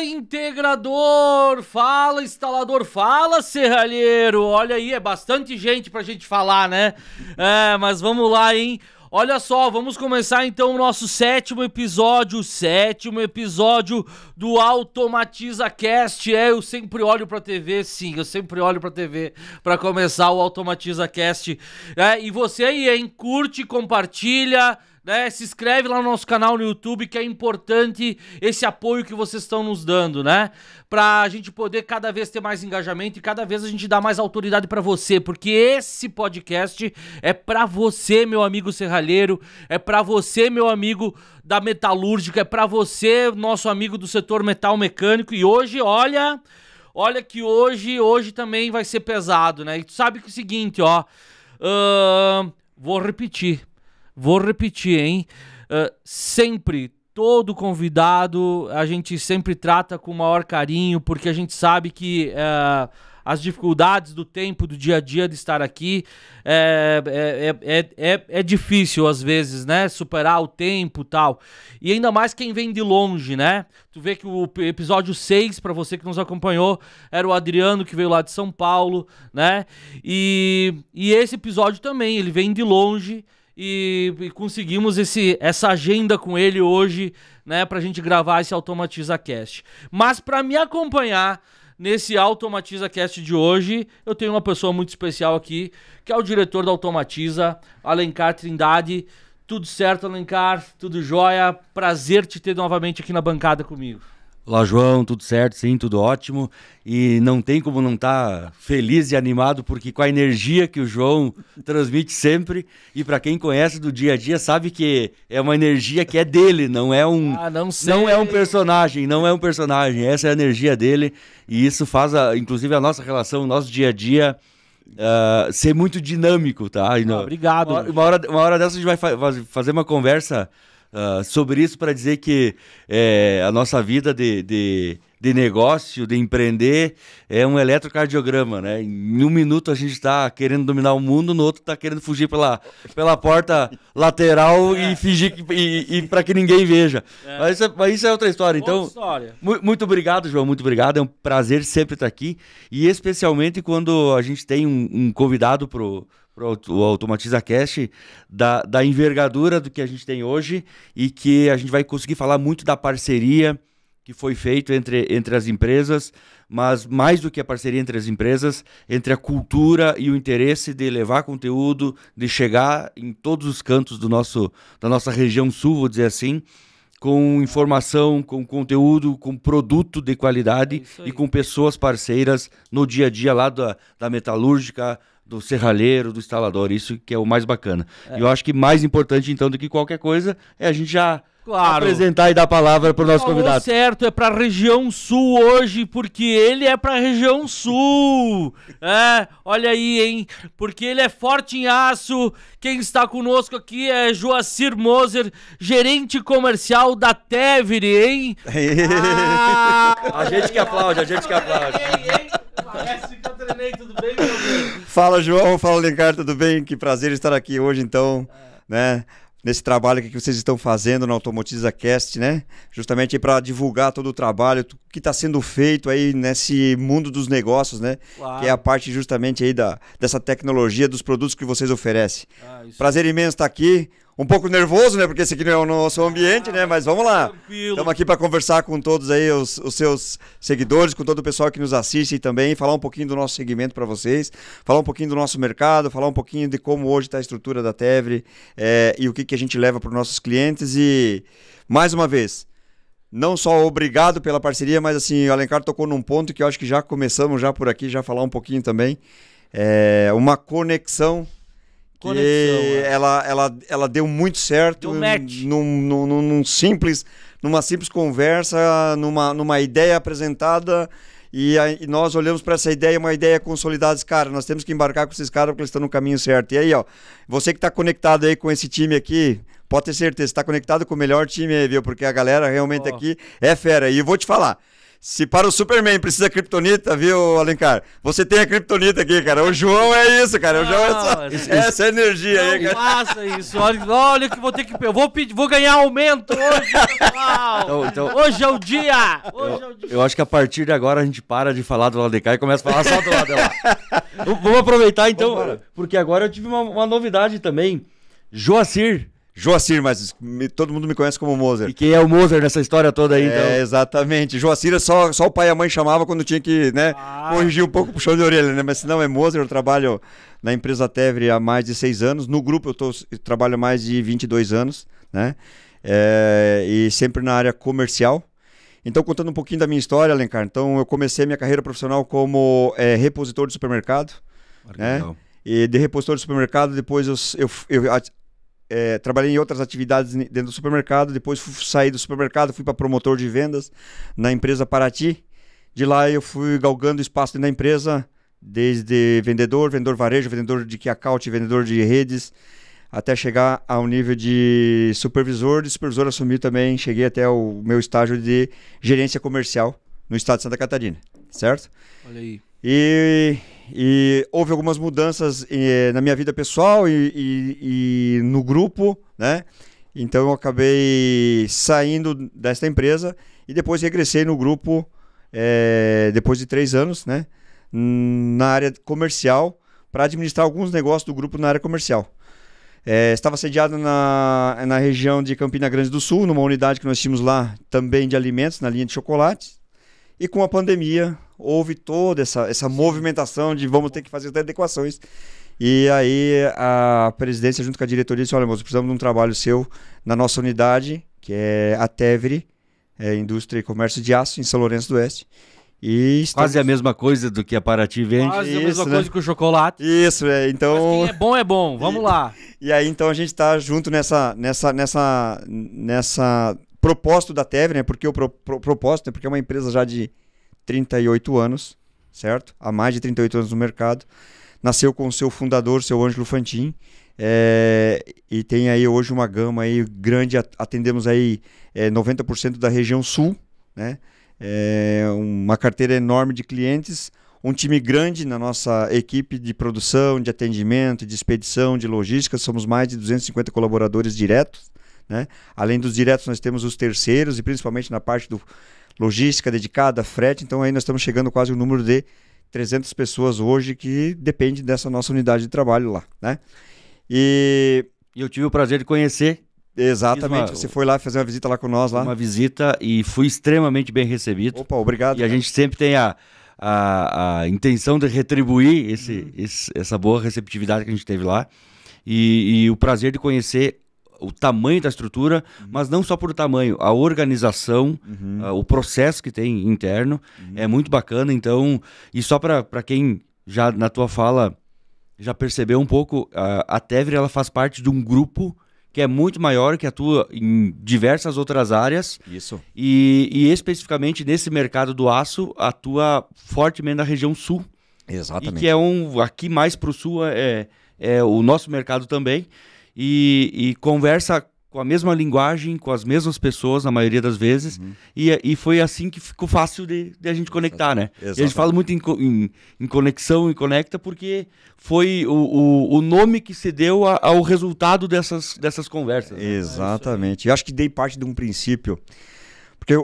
Fala, integrador! Fala, instalador! Fala, serralheiro! Olha aí, é bastante gente pra gente falar, né? Mas vamos lá, hein? Olha só, vamos começar então o nosso sétimo episódio do Automatiza Cast. Eu sempre olho pra TV, sim, eu sempre olho pra TV pra começar o Automatiza Cast. E você aí, hein? Curte, compartilha, né? Se inscreve lá no nosso canal no YouTube, que é importante esse apoio que vocês estão nos dando, né? Pra gente poder cada vez ter mais engajamento e cada vez a gente dar mais autoridade pra você, porque esse podcast é pra você, meu amigo serralheiro, é pra você, meu amigo da metalúrgica, é pra você, nosso amigo do setor metal mecânico. E hoje, olha que hoje também vai ser pesado, né? E tu sabe que é o seguinte, ó, vou repetir, hein? Sempre, todo convidado, a gente sempre trata com o maior carinho, porque a gente sabe que as dificuldades do tempo, do dia a dia de estar aqui, é difícil às vezes, né? Superar o tempo e tal. E ainda mais quem vem de longe, né? Tu vê que o episódio 6, pra você que nos acompanhou, era o Adriano, que veio lá de São Paulo, né? E esse episódio também, ele vem de longe. E conseguimos essa agenda com ele hoje, né, pra gente gravar esse Automatiza Cast. Mas pra me acompanhar nesse Automatiza Cast de hoje, eu tenho uma pessoa muito especial aqui, que é o diretor da Automatiza, Alencar Trindade. Tudo certo, Alencar? Tudo jóia? Prazer te ter novamente aqui na bancada comigo. Olá, João, tudo certo? Sim, tudo ótimo. E não tem como não estar feliz e animado, porque com a energia que o João transmite sempre, e para quem conhece do dia a dia, sabe que é uma energia que é dele, não é um personagem, essa é a energia dele, e isso faz, inclusive, a nossa relação, o nosso dia a dia ser muito dinâmico, tá? Obrigado. Uma hora dessa a gente vai fazer uma conversa sobre isso, para dizer que a nossa vida de negócio, de empreender, é um eletrocardiograma, né? Em um minuto a gente está querendo dominar o mundo, no outro está querendo fugir pela porta lateral e fingir para que ninguém veja. Mas isso é outra história. Então, muito obrigado, João, muito obrigado. É um prazer sempre estar aqui, e especialmente quando a gente tem um convidado o Automatiza Cast, da envergadura do que a gente tem hoje, e que a gente vai conseguir falar muito da parceria que foi feita entre as empresas, mas mais do que a parceria entre as empresas, entre a cultura e o interesse de levar conteúdo, de chegar em todos os cantos da nossa região sul, vou dizer assim, com informação, com conteúdo, com produto de qualidade e com pessoas parceiras no dia a dia lá da metalúrgica, do serralheiro, do instalador. Isso que é o mais bacana. Eu acho que mais importante, então, do que qualquer coisa, é a gente já apresentar e dar a palavra para o nosso convidado. Certo, é para a região sul hoje, porque ele é para a região sul. Olha aí, hein? Porque ele é forte em aço. Quem está conosco aqui é Joacir Moser, gerente comercial da Tevere, hein? A gente que aplaude. Parece que eu treinei, tudo bem, meu amigo? Fala, João, fala, Alencar, tudo bem? Que prazer estar aqui hoje, então, né? Nesse trabalho que vocês estão fazendo no Automatiza Cast, né? Justamente para divulgar todo o trabalho que está sendo feito aí nesse mundo dos negócios, né? Claro. Que é a parte justamente aí dessa tecnologia, dos produtos que vocês oferecem. Prazer imenso estar aqui. Um pouco nervoso, né? Porque esse aqui não é o nosso ambiente, né? Mas vamos lá. Estamos aqui para conversar com todos aí, os seus seguidores, com todo o pessoal que nos assiste também, falar um pouquinho do nosso segmento para vocês, falar um pouquinho do nosso mercado, falar um pouquinho de como hoje está a estrutura da Tevere e o que a gente leva para os nossos clientes. E, mais uma vez, não só obrigado pela parceria, mas assim, o Alencar tocou num ponto que eu acho que já começamos já por aqui, já falar um pouquinho também. Uma conexão. Ela deu muito certo numa simples conversa, numa ideia apresentada, e nós olhamos para essa ideia, uma ideia consolidada. Cara, nós temos que embarcar com esses caras porque eles estão no caminho certo. E aí, ó, você que está conectado aí com esse time aqui, pode ter certeza, está conectado com o melhor time aí, viu? Porque a galera realmente aqui é fera. E eu vou te falar, Se para o Superman precisa kryptonita, viu, Alencar? Você tem a kryptonita aqui, cara. O João é isso, cara. O João é essa energia aí, cara. Não faça isso. Olha que vou ter que... vou ganhar aumento hoje, pessoal. Então, hoje é o dia. Eu acho que a partir de agora a gente para de falar do lado de cá e começa a falar só do lado de lá. Vamos aproveitar então, porque agora eu tive uma novidade também. Joacir, mas todo mundo me conhece como Moser. E quem é o Moser nessa história toda aí, então? Exatamente. Joacir é só o pai e a mãe chamavam quando tinha que, né, corrigir um pouco o puxão de orelha, né? Mas se não é Moser, eu trabalho na empresa Tevre há mais de 6 anos. No grupo eu trabalho há mais de 22 anos, né? E sempre na área comercial. Então, contando um pouquinho da minha história, Alencar. Então, eu comecei minha carreira profissional como repositor de supermercado, né? E de repositor de supermercado, depois eu trabalhei em outras atividades dentro do supermercado, depois saí do supermercado, fui para promotor de vendas na empresa Paraty. De lá eu fui galgando espaço dentro da empresa, desde vendedor varejo, vendedor de key account, vendedor de redes, até chegar ao nível de supervisor. De supervisor assumi também, cheguei até o meu estágio de gerência comercial no estado de Santa Catarina, certo? Olha aí. E houve algumas mudanças na minha vida pessoal e no grupo, né? Então eu acabei saindo desta empresa e depois regressei no grupo depois de 3 anos, né? Na área comercial, para administrar alguns negócios do grupo na área comercial. Estava sediado na região de Campina Grande do Sul, numa unidade que nós tínhamos lá também de alimentos, na linha de chocolates. E com a pandemia, houve toda essa movimentação de vamos ter que fazer adequações. E aí a presidência, junto com a diretoria, disse: olha, moço, precisamos de um trabalho seu na nossa unidade, que é a Tevre, Indústria e Comércio de Aço, em São Lourenço do Oeste. E quase a mesma coisa do que a Paraty vende. Quase a mesma coisa que o chocolate. Isso, então... Mas quem é bom, vamos lá. E aí, então, a gente está junto nessa propósito da Tevre, né? Porque o propósito é porque é uma empresa já de 38 anos, certo? Há mais de 38 anos no mercado. Nasceu com o seu fundador, seu Ângelo Fantin. E tem aí hoje uma gama aí grande. Atendemos aí 90% da região sul, né? Uma carteira enorme de clientes, um time grande na nossa equipe de produção, de atendimento, de expedição, de logística. Somos mais de 250 colaboradores diretos, né? Além dos diretos, nós temos os terceiros e principalmente na parte do logística dedicada, frete. Então aí nós estamos chegando quase o número de 300 pessoas hoje que depende dessa nossa unidade de trabalho lá, né? E eu tive o prazer de conhecer. Exatamente, você foi lá fazer uma visita lá com nós lá. Uma visita e fui extremamente bem recebido. Opa, obrigado. E a gente sempre tem a intenção de retribuir essa boa receptividade que a gente teve lá. E o prazer de conhecer o tamanho da estrutura, mas não só por tamanho, a organização, o processo que tem interno é muito bacana. Então, e só para quem já na tua fala já percebeu um pouco, a Tevre ela faz parte de um grupo que é muito maior, que atua em diversas outras áreas. Isso. E especificamente nesse mercado do aço, atua fortemente na região sul. Exatamente. E que aqui mais para o sul é o nosso mercado também. E conversa com a mesma linguagem, com as mesmas pessoas, na maioria das vezes. E foi assim que ficou fácil de a gente conectar, né? E a gente fala muito em conexão e conecta porque foi o nome que se deu ao resultado dessas conversas. Né? Exatamente. Eu acho que dei parte de um princípio. Porque,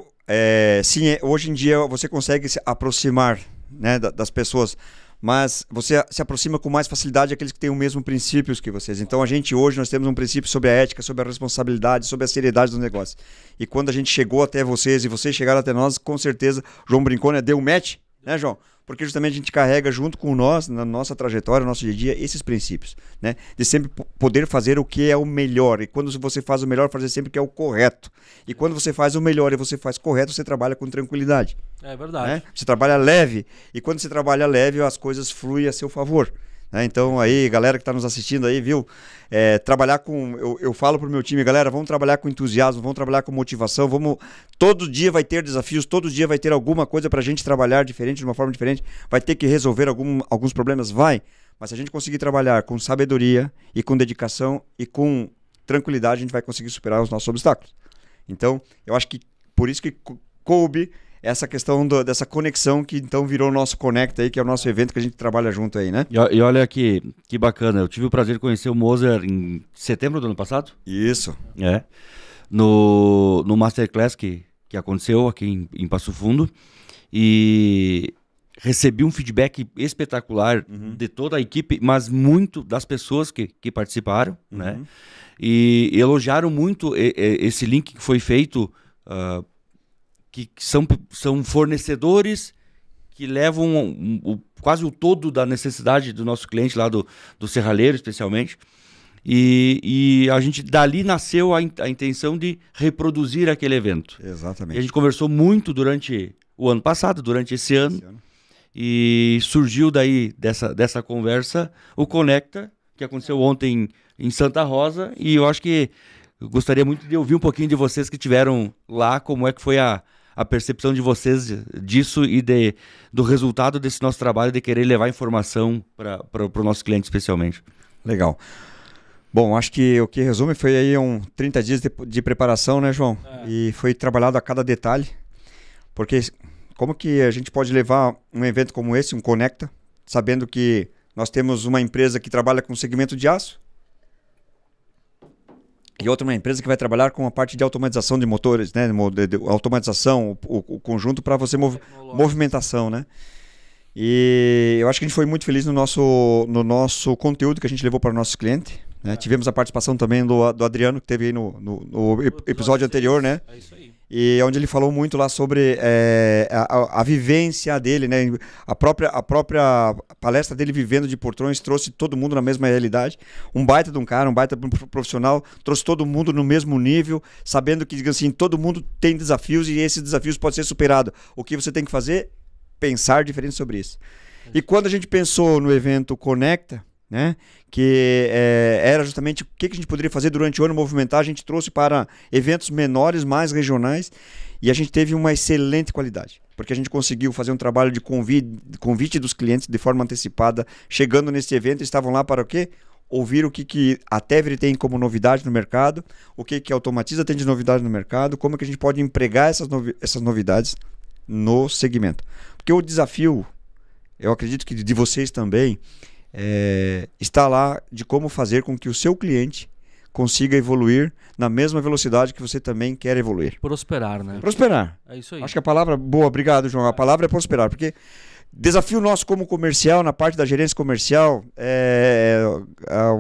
hoje em dia você consegue se aproximar, né, das pessoas, mas você se aproxima com mais facilidade daqueles que têm os mesmos princípios que vocês. Então hoje nós temos um princípio sobre a ética, sobre a responsabilidade, sobre a seriedade do negócio. E quando a gente chegou até vocês e vocês chegaram até nós, com certeza, João brincou, né? Deu um match, né, João? Porque justamente a gente carrega junto com nós, na nossa trajetória, no nosso dia a dia, esses princípios, né? De sempre poder fazer o que é o melhor. E quando você faz o melhor, fazer sempre o que é o correto. E quando você faz o melhor e você faz correto, você trabalha com tranquilidade. É verdade. Né? Você trabalha leve. E quando você trabalha leve, as coisas fluem a seu favor. Né? Então aí, galera que está nos assistindo aí, viu? Trabalhar com... Eu falo pro meu time, galera, vamos trabalhar com entusiasmo, vamos trabalhar com motivação, todo dia vai ter desafios, todo dia vai ter alguma coisa pra gente trabalhar diferente, de uma forma diferente, vai ter que resolver alguns problemas, vai. Mas se a gente conseguir trabalhar com sabedoria e com dedicação e com tranquilidade, a gente vai conseguir superar os nossos obstáculos. Então, eu acho que por isso que coube essa questão dessa conexão que então virou o nosso Conecta aí, que é o nosso evento que a gente trabalha junto aí, né? E olha que bacana, eu tive o prazer de conhecer o Moser em setembro do ano passado. Isso. No Masterclass que aconteceu aqui em Passo Fundo, e recebi um feedback espetacular de toda a equipe, mas muito das pessoas que participaram, né? E elogiaram muito esse link que foi feito, que são fornecedores que levam quase o todo da necessidade do nosso cliente lá do serralheiro, especialmente. E a gente, dali nasceu a intenção de reproduzir aquele evento. Exatamente. E a gente conversou muito durante o ano passado, durante esse ano. E surgiu daí dessa conversa o Conecta, que aconteceu ontem em Santa Rosa. E eu acho que eu gostaria muito de ouvir um pouquinho de vocês que estiveram lá, como é que foi a percepção de vocês disso e do resultado desse nosso trabalho de querer levar informação para o nosso cliente especialmente. Legal. Bom, acho que o que resume foi aí 30 dias de preparação, né, João? E foi trabalhado a cada detalhe, porque como que a gente pode levar um evento como esse, um Conecta, sabendo que nós temos uma empresa que trabalha com segmento de aço e outra uma empresa que vai trabalhar com a parte de automatização de motores, né, de automatização, o conjunto para você movimentação, né? E eu acho que a gente foi muito feliz no nosso conteúdo que a gente levou para o nosso cliente. Né? Tivemos a participação também do Adriano, que teve aí no episódio anterior, né? É isso aí. E onde ele falou muito lá sobre a vivência dele, né? A própria palestra dele vivendo de portões trouxe todo mundo na mesma realidade. Um baita de um cara, um baita de um profissional, trouxe todo mundo no mesmo nível, sabendo que, assim, todo mundo tem desafios e esses desafios podem ser superados. O que você tem que fazer? Pensar diferente sobre isso. E quando a gente pensou no evento Conecta, né, que era justamente o que a gente poderia fazer durante o ano, movimentar, a gente trouxe para eventos menores, mais regionais, e a gente teve uma excelente qualidade, porque a gente conseguiu fazer um trabalho de convite dos clientes de forma antecipada, chegando nesse evento, estavam lá para o quê? Ouvir o que a Tevry tem como novidade no mercado, o que a Automatiza tem de novidade no mercado, como que a gente pode empregar essas novidades no segmento. Porque o desafio, eu acredito que de vocês também, está lá de como fazer com que o seu cliente consiga evoluir na mesma velocidade que você também quer evoluir. Prosperar, né? Prosperar. É isso aí. Acho que a palavra boa, obrigado, João. A palavra é prosperar, porque desafio nosso como comercial, na parte da gerência comercial,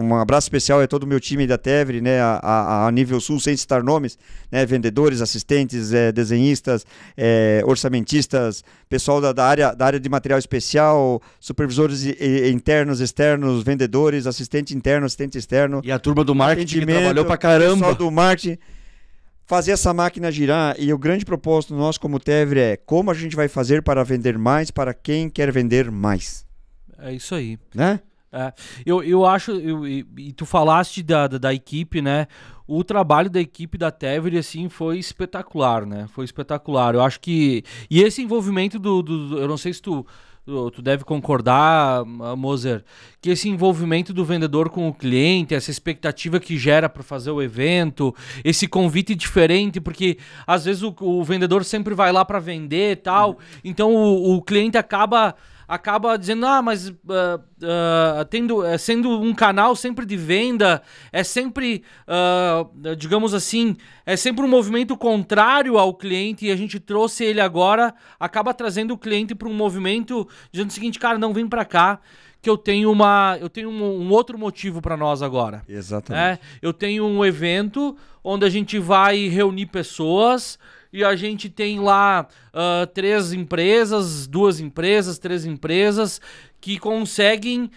um abraço especial a todo o meu time da Tevry, né, a nível sul, sem citar nomes, né, vendedores, assistentes, desenhistas, orçamentistas, pessoal da área de material especial, supervisores internos, externos, vendedores, assistente interno, assistente externo. E a turma do marketing que trabalhou pra caramba. Pessoal do marketing. Fazer essa máquina girar, e o grande propósito nosso como Tevry é como a gente vai fazer para vender mais para quem quer vender mais. É isso aí. Né? Eu acho, e tu falaste da equipe, né? O trabalho da equipe da Tevry, assim, foi espetacular, né? Foi espetacular. Eu acho que... E esse envolvimento eu não sei se tu deve concordar, Moser, que esse envolvimento do vendedor com o cliente, essa expectativa que gera para fazer o evento, esse convite diferente, porque às vezes o vendedor sempre vai lá para vender e tal, então o cliente acaba dizendo, mas sendo um canal sempre de venda, é sempre, digamos assim, é sempre um movimento contrário ao cliente, e a gente trouxe ele agora, acaba trazendo o cliente para um movimento, dizendo o seguinte, cara, não vem para cá, que eu tenho um outro motivo para nós agora. Exatamente. Eu tenho um evento onde a gente vai reunir pessoas, e a gente tem lá 3 empresas, 2 empresas, 3 empresas que conseguem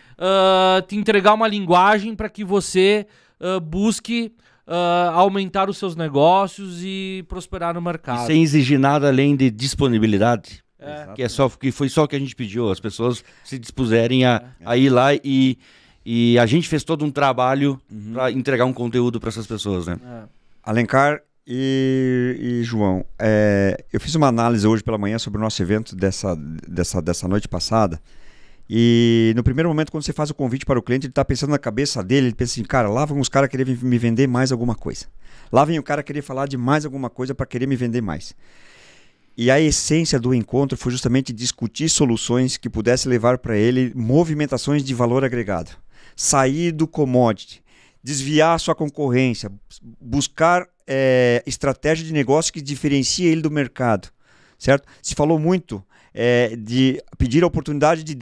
te entregar uma linguagem para que você busque aumentar os seus negócios e prosperar no mercado. E sem exigir nada além de disponibilidade. Que foi só o que a gente pediu, as pessoas se dispuserem a ir lá e a gente fez todo um trabalho para entregar um conteúdo para essas pessoas, né? Alencar e João, eu fiz uma análise hoje pela manhã sobre o nosso evento dessa noite passada, e no primeiro momento, quando você faz o convite para o cliente, ele está pensando na cabeça dele, ele pensa assim, cara, lá vão os caras querer me vender mais alguma coisa, lá vem o cara querer falar de mais alguma coisa para querer me vender mais. E a essência do encontro foi justamente discutir soluções que pudessem levar para ele movimentações de valor agregado. Sair do commodity, desviar a sua concorrência, buscar estratégia de negócio que diferencie ele do mercado, certo? Se falou muito de pedir a oportunidade de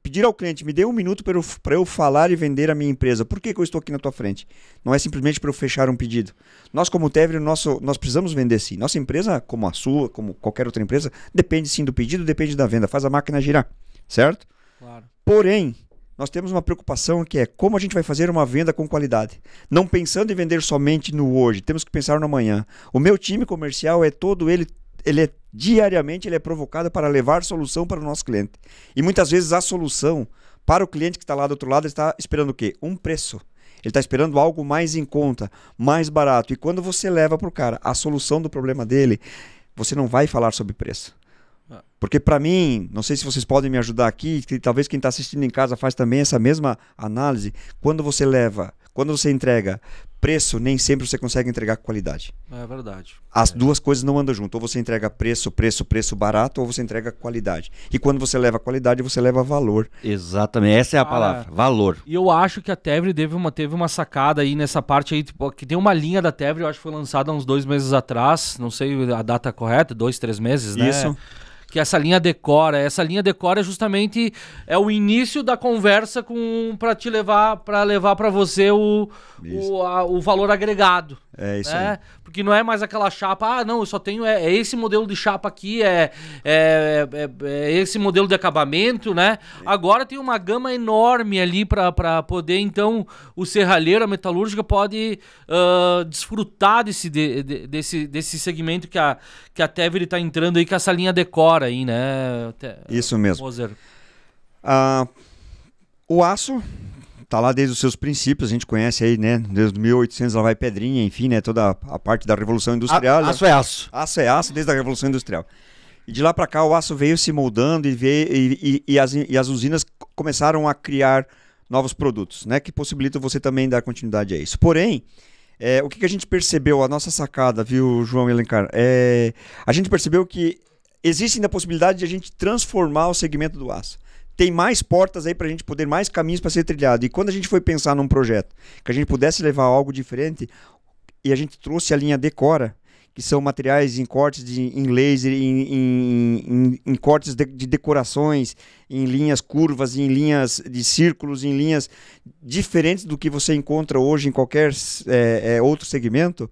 pedir ao cliente, me dê um minuto para eu falar e vender a minha empresa. Por que eu estou aqui na tua frente? Não é simplesmente para eu fechar um pedido. Nós, como Tevri, nós precisamos vender sim. Nossa empresa, como a sua, como qualquer outra empresa, depende sim do pedido, depende da venda. Faz a máquina girar, certo? Claro. Porém, nós temos uma preocupação que é como a gente vai fazer uma venda com qualidade. Não pensando em vender somente no hoje, temos que pensar no amanhã. O meu time comercial diariamente ele é provocado para levar solução para o nosso cliente. E muitas vezes a solução para o cliente que está lá do outro lado, ele está esperando o quê? Um preço. Ele está esperando algo mais em conta, mais barato. E quando você leva para o cara a solução do problema dele, você não vai falar sobre preço. Porque para mim, não sei se vocês podem me ajudar aqui, que talvez quem está assistindo em casa faz também essa mesma análise. Quando você entrega preço, nem sempre você consegue entregar qualidade. É verdade. As duas coisas não andam junto. Ou você entrega preço barato, ou você entrega qualidade. E quando você leva qualidade, você leva valor. Exatamente, essa é a palavra, valor. E eu acho que a Tevri teve uma sacada aí nessa parte aí, tipo, que tem uma linha da Tevri, eu acho que foi lançada há uns 2 meses atrás, não sei a data correta, 2, 3 meses, né? Isso. Que essa linha decora. Essa linha decora justamente o início da conversa para te levar para você o valor agregado. É isso né? aí. Porque não é mais aquela chapa, não, eu só tenho esse modelo de chapa aqui, esse modelo de acabamento, né? Agora tem uma gama enorme ali para poder, então, o serralheiro, a metalúrgica pode desfrutar desse segmento que a Tevri está entrando aí, que essa linha decora aí, né? Isso mesmo. Moser. O aço tá lá desde os seus princípios, a gente conhece aí, né? Desde 1800 lá vai pedrinha, enfim, né? Toda a parte da Revolução Industrial. Aço é aço. Aço é aço desde a Revolução Industrial. E de lá para cá o aço veio se moldando e as usinas começaram a criar novos produtos, né? Que possibilitam você também dar continuidade a isso. Porém, o que a gente percebeu, a nossa sacada, viu, João e Alencar? A gente percebeu que existe ainda a possibilidade de a gente transformar o segmento do aço. Tem mais portas aí para a gente poder, mais caminhos para ser trilhado. E quando a gente foi pensar num projeto que a gente pudesse levar algo diferente, e a gente trouxe a linha Decora, que são materiais em cortes em laser, em cortes de decorações, em linhas curvas, em linhas de círculos, em linhas diferentes do que você encontra hoje em qualquer outro segmento.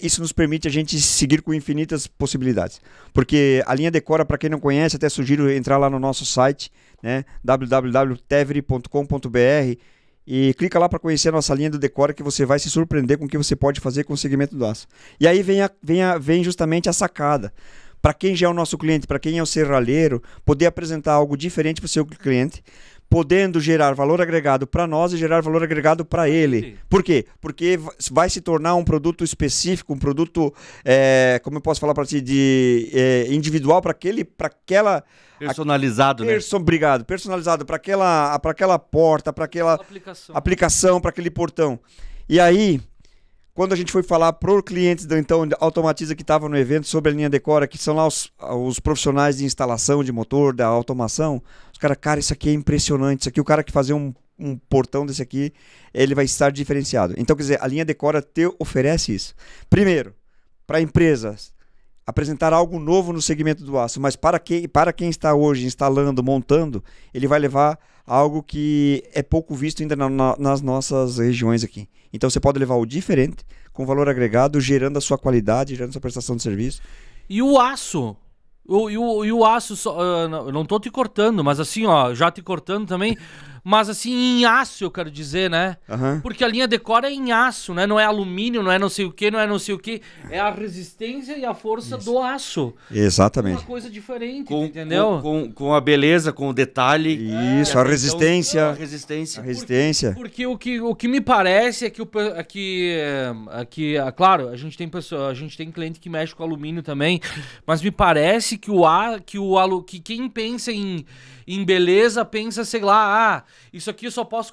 Isso nos permite a gente seguir com infinitas possibilidades. Porque a linha Decora, para quem não conhece, até sugiro entrar lá no nosso site, né, www.tevri.com.br, e clica lá para conhecer a nossa linha do Decora, que você vai se surpreender com o que você pode fazer com o segmento do aço. E aí vem justamente a sacada. Para quem já é o nosso cliente, para quem é o serralheiro, poder apresentar algo diferente para o seu cliente, podendo gerar valor agregado para nós e gerar valor agregado para ele. Por quê? Porque vai se tornar um produto específico, um produto, como eu posso falar para ti, individual para aquela... Personalizado, né? Obrigado. Personalizado para aquela porta, para aquela aplicação, para aquele portão. E aí, quando a gente foi falar para os clientes da Automatiza que estavam no evento sobre a linha Decora, que são lá os profissionais de instalação de motor, da automação, os caras, cara, isso aqui é impressionante. Isso aqui, o cara que fazer um portão desse aqui, ele vai estar diferenciado. Então, quer dizer, a linha Decora te oferece isso. Primeiro, para empresas, apresentar algo novo no segmento do aço, mas para quem está hoje instalando, montando, ele vai levar algo que é pouco visto ainda nas nossas regiões aqui. Então você pode levar o diferente, com valor agregado, gerando a sua qualidade, gerando a sua prestação de serviço. E o aço? O aço, eu não tô te cortando, mas assim, ó, já te cortando também, mas assim, em aço eu quero dizer, né? Uhum. Porque a linha Decora é em aço, né? Não é alumínio, não é não sei o que, não é não sei o que. É a resistência e a força do aço. Exatamente. Uma coisa diferente, entendeu? Com a beleza, com o detalhe. Isso, a resistência. A resistência. A resistência. Porque o que me parece é que claro, a gente tem cliente que mexe com alumínio também, mas me parece que quem pensa em beleza pensa, sei lá, isso aqui eu só faço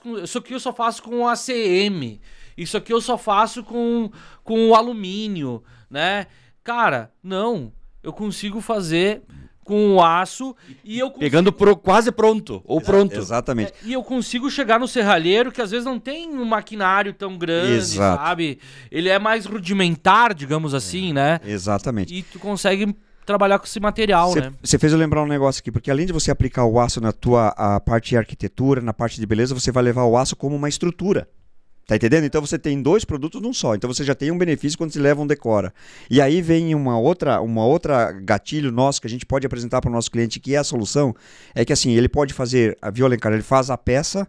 com ACM, isso aqui eu só faço com o alumínio, né? Cara, não. eu consigo fazer com o aço e eu consigo... Pegando quase pronto, ou pronto. Exatamente. E eu consigo chegar no serralheiro, que às vezes não tem um maquinário tão grande, Exato. sabe? Ele é mais rudimentar, digamos assim, né? Exatamente. E tu consegue trabalhar com esse material, né? Você fez eu lembrar um negócio aqui, porque além de você aplicar o aço na a parte de arquitetura, na parte de beleza, você vai levar o aço como uma estrutura. Tá entendendo? Então você tem 2 produtos num só. Então você já tem um benefício quando se leva um decora. E aí vem uma outra gatilho nosso que a gente pode apresentar para o nosso cliente, que é a solução, é que assim, ele pode fazer, viu, Alencar, ele faz a peça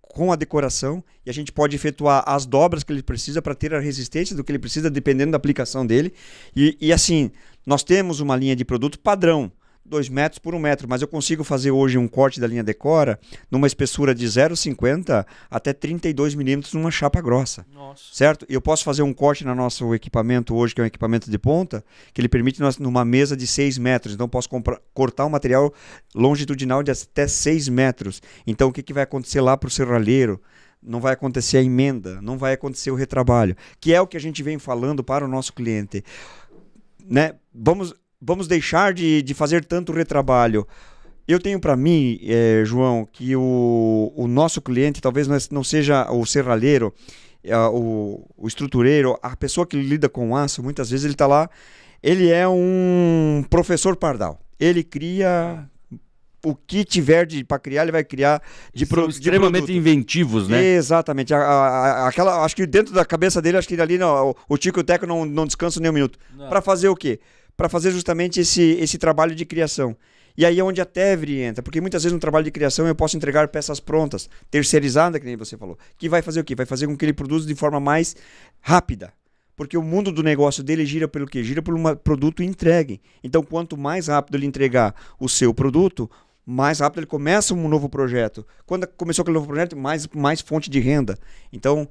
com a decoração e a gente pode efetuar as dobras que ele precisa para ter a resistência do que ele precisa, dependendo da aplicação dele. E assim, nós temos uma linha de produto padrão, 2 metros por 1 metro, mas eu consigo fazer hoje um corte da linha Decora numa espessura de 0,50 até 32 milímetros numa chapa grossa. Nossa. Certo? E eu posso fazer um corte no nosso equipamento hoje, que é um equipamento de ponta, que ele permite numa mesa de 6 metros. Então eu posso cortar um material longitudinal de até 6 metros. Então o que vai acontecer lá para o serralheiro? Não vai acontecer a emenda, não vai acontecer o retrabalho, que é o que a gente vem falando para o nosso cliente. Né? Vamos deixar de fazer tanto retrabalho. Eu tenho para mim, João, que o nosso cliente talvez não seja o serralheiro, o estrutureiro, a pessoa que lida com aço, muitas vezes ele está lá, ele é um professor pardal. Ele cria o que tiver para criar, ele vai criar de produto. Extremamente inventivos, né? Exatamente. Acho que dentro da cabeça dele, acho que ali o Tico e o Teco não descansam nem um minuto. Para fazer o quê? Para fazer justamente esse trabalho de criação. E aí é onde a Tevri entra, porque muitas vezes no trabalho de criação eu posso entregar peças prontas, terceirizada, que nem você falou, que vai fazer o quê? Vai fazer com que ele produza de forma mais rápida, porque o mundo do negócio dele gira pelo quê? Gira por um produto entregue. Então, quanto mais rápido ele entregar o seu produto, mais rápido ele começa um novo projeto. Quando começou aquele novo projeto, mais fonte de renda. Então,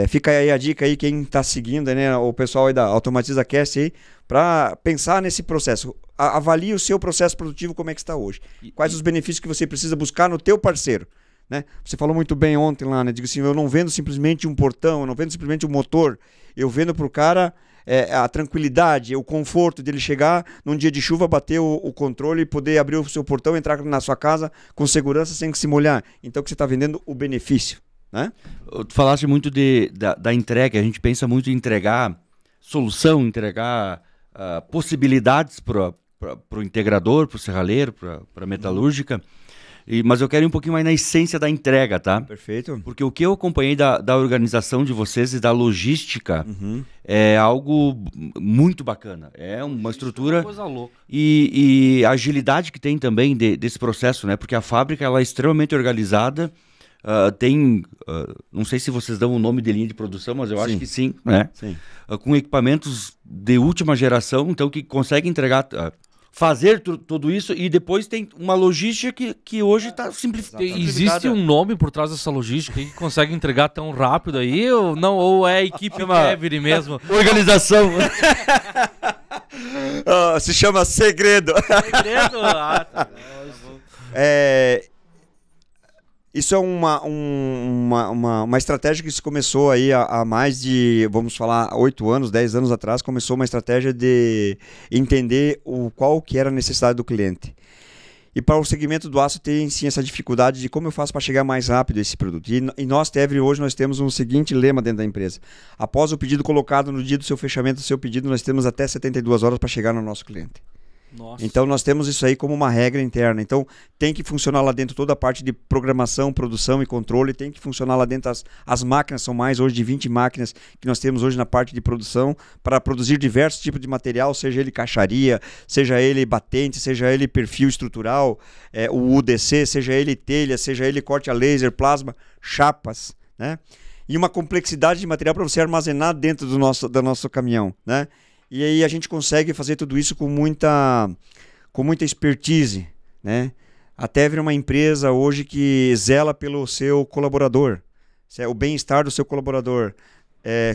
fica aí a dica aí, quem está seguindo, né, o pessoal aí da Automatiza Cast aí, para pensar nesse processo. Avalie o seu processo produtivo, como é que está hoje. Quais os benefícios que você precisa buscar no teu parceiro. Né? Você falou muito bem ontem lá, né? Digo assim, eu não vendo simplesmente um portão, eu não vendo simplesmente um motor, eu vendo para o cara a tranquilidade, o conforto dele chegar num dia de chuva, bater o controle e poder abrir o seu portão, entrar na sua casa com segurança sem se molhar. Então que você está vendendo o benefício. Né? Tu falaste muito da entrega, a gente pensa muito em entregar solução, entregar possibilidades para o integrador, para o serralheiro, para a metalúrgica, mas eu quero ir um pouquinho mais na essência da entrega, tá? Perfeito. Porque o que eu acompanhei da organização de vocês e da logística é algo muito bacana. É uma estrutura... É uma coisa louca. E a agilidade que tem também desse processo, né? Porque a fábrica ela é extremamente organizada. Não sei se vocês dão o nome de linha de produção, mas eu acho que sim, né? Sim. Com equipamentos de última geração, então que consegue entregar, fazer tudo isso, e depois tem uma logística que hoje está simplificada. Existe um nome por trás dessa logística que consegue entregar tão rápido aí, ou não? Ou é a equipe Tevri mesmo? Organização. Se chama segredo. Segredo? Tá. Isso é uma estratégia que se começou aí há mais de, vamos falar, 8 anos, 10 anos atrás, começou uma estratégia de entender qual que era a necessidade do cliente. E para o segmento do aço tem sim essa dificuldade de como eu faço para chegar mais rápido a esse produto. E nós, Tevri, hoje nós temos um seguinte lema dentro da empresa. Após o pedido colocado no dia do seu fechamento do seu pedido, nós temos até 72 horas para chegar no nosso cliente. Nossa. Então nós temos isso aí como uma regra interna. Então tem que funcionar lá dentro toda a parte de programação, produção e controle, tem que funcionar lá dentro as máquinas, são mais hoje de 20 máquinas que nós temos hoje na parte de produção para produzir diversos tipos de material, seja ele caixaria, seja ele batente, seja ele perfil estrutural, o UDC, seja ele telha, seja ele corte a laser, plasma, chapas, né? E uma complexidade de material para você armazenar dentro do nosso caminhão, né? E aí a gente consegue fazer tudo isso com muita expertise, né? A Tevri é uma empresa hoje que zela pelo seu colaborador, o bem-estar do seu colaborador.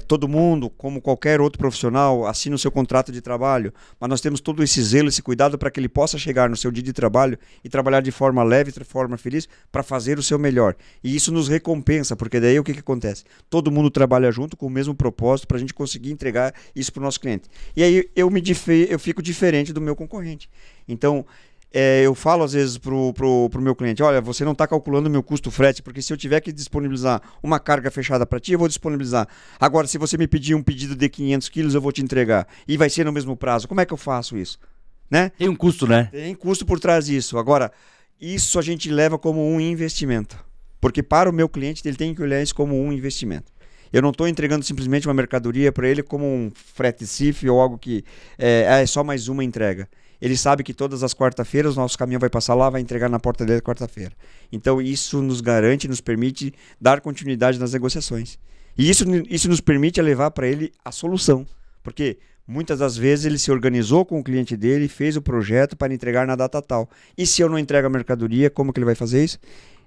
todo mundo, como qualquer outro profissional, assina o seu contrato de trabalho, mas nós temos todo esse zelo, esse cuidado para que ele possa chegar no seu dia de trabalho e trabalhar de forma leve, de forma feliz, para fazer o seu melhor. E isso nos recompensa, porque daí o que acontece? Todo mundo trabalha junto com o mesmo propósito para a gente conseguir entregar isso para o nosso cliente. E aí eu fico diferente do meu concorrente. Então, eu falo às vezes pro meu cliente, olha, você não está calculando o meu custo frete, porque se eu tiver que disponibilizar uma carga fechada para ti, eu vou disponibilizar. Agora, se você me pedir um pedido de 500 quilos, eu vou te entregar. E vai ser no mesmo prazo. Como é que eu faço isso? Né? Tem um custo, né? Tem custo por trás disso. Agora, isso a gente leva como um investimento. Porque para o meu cliente, ele tem que olhar isso como um investimento. Eu não estou entregando simplesmente uma mercadoria para ele como um frete CIF ou algo que é só mais uma entrega. Ele sabe que todas as quarta-feiras o nosso caminhão vai passar lá, vai entregar na porta dele quarta-feira. Então isso nos garante, nos permite dar continuidade nas negociações. E isso nos permite levar para ele a solução. Porque muitas das vezes ele se organizou com o cliente dele, fez o projeto para entregar na data tal. E se eu não entrego a mercadoria, como que ele vai fazer isso?